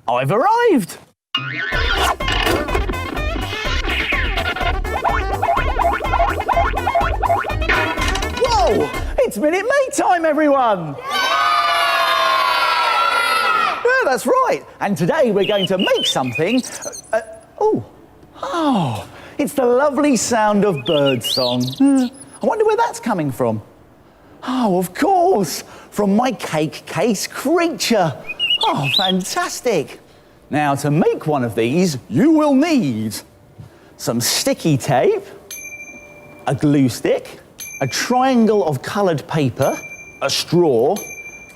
I've arrived. Whoa! It's Minute Maid time, everyone! Yeah, that's right. And today we're going to make something. It's the lovely sound of birdsong. I wonder where that's coming from. Oh, of course, from my cake case creature. Oh, fantastic. Now, to make one of these, you will need some sticky tape, a glue stick, a triangle of coloured paper, a straw,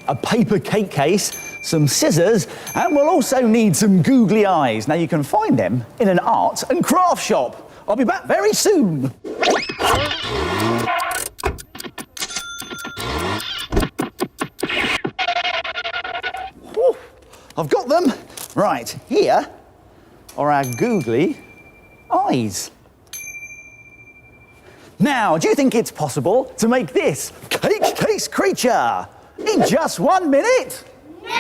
a paper cake case, some scissors, and we'll also need some googly eyes. Now, you can find them in an art and craft shop. I'll be back very soon. Whew, I've got them. Right, here are our googly eyes. Now, do you think it's possible to make this cake case creature in just 1 minute? No way!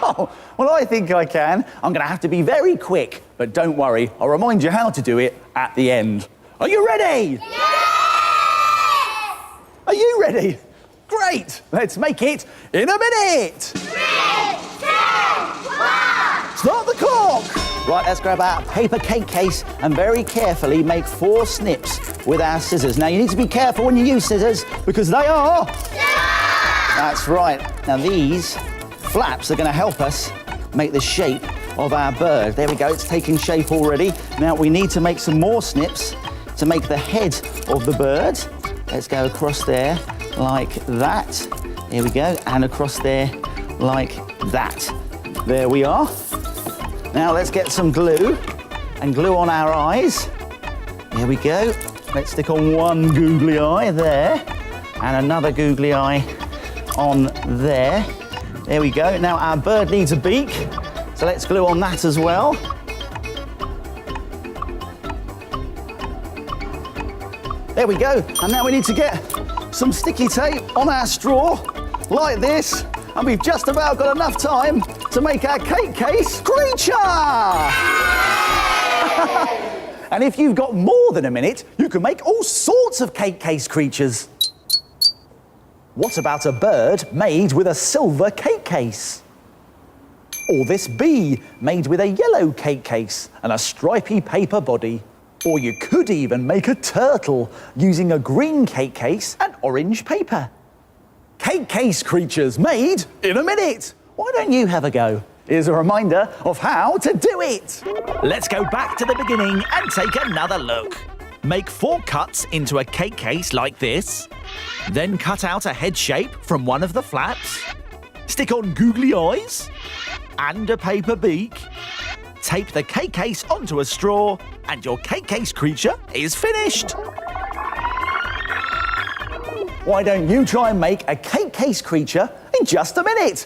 Oh, well, I think I can. I'm going to have to be very quick, but don't worry, I'll remind you how to do it at the end. Are you ready? Yes! Are you ready? Great! Let's make it in a minute! 3, 2, 1! Start the clock! Right, let's grab our paper cake case and very carefully make 4 snips with our scissors. Now, you need to be careful when you use scissors because they are... That's right. Now, these flaps are going to help us make the shape of our bird. There we go, it's taking shape already. Now, we need to make some more snips to make the head of the bird. Let's go across there like that. Here we go, and across there like that. There we are. Now let's get some glue and glue on our eyes. Here we go. Let's stick on one googly eye there and another googly eye on there. There we go. Now our bird needs a beak, so let's glue on that as well. There we go. And now we need to get some sticky tape on our straw like this. And we've just about got enough time to make our cake case creature! And if you've got more than a minute, you can make all sorts of cake case creatures. What about a bird made with a silver cake case? Or this bee made with a yellow cake case and a stripy paper body? Or you could even make a turtle using a green cake case and orange paper. Cake case creatures made in a minute. Why don't you have a go? Here's a reminder of how to do it. Let's go back to the beginning and take another look. Make 4 cuts into a cake case like this. Then cut out a head shape from one of the flaps. Stick on googly eyes and a paper beak. Tape the cake case onto a straw and your cake case creature is finished. Why don't you try and make a cake case creature in just a minute?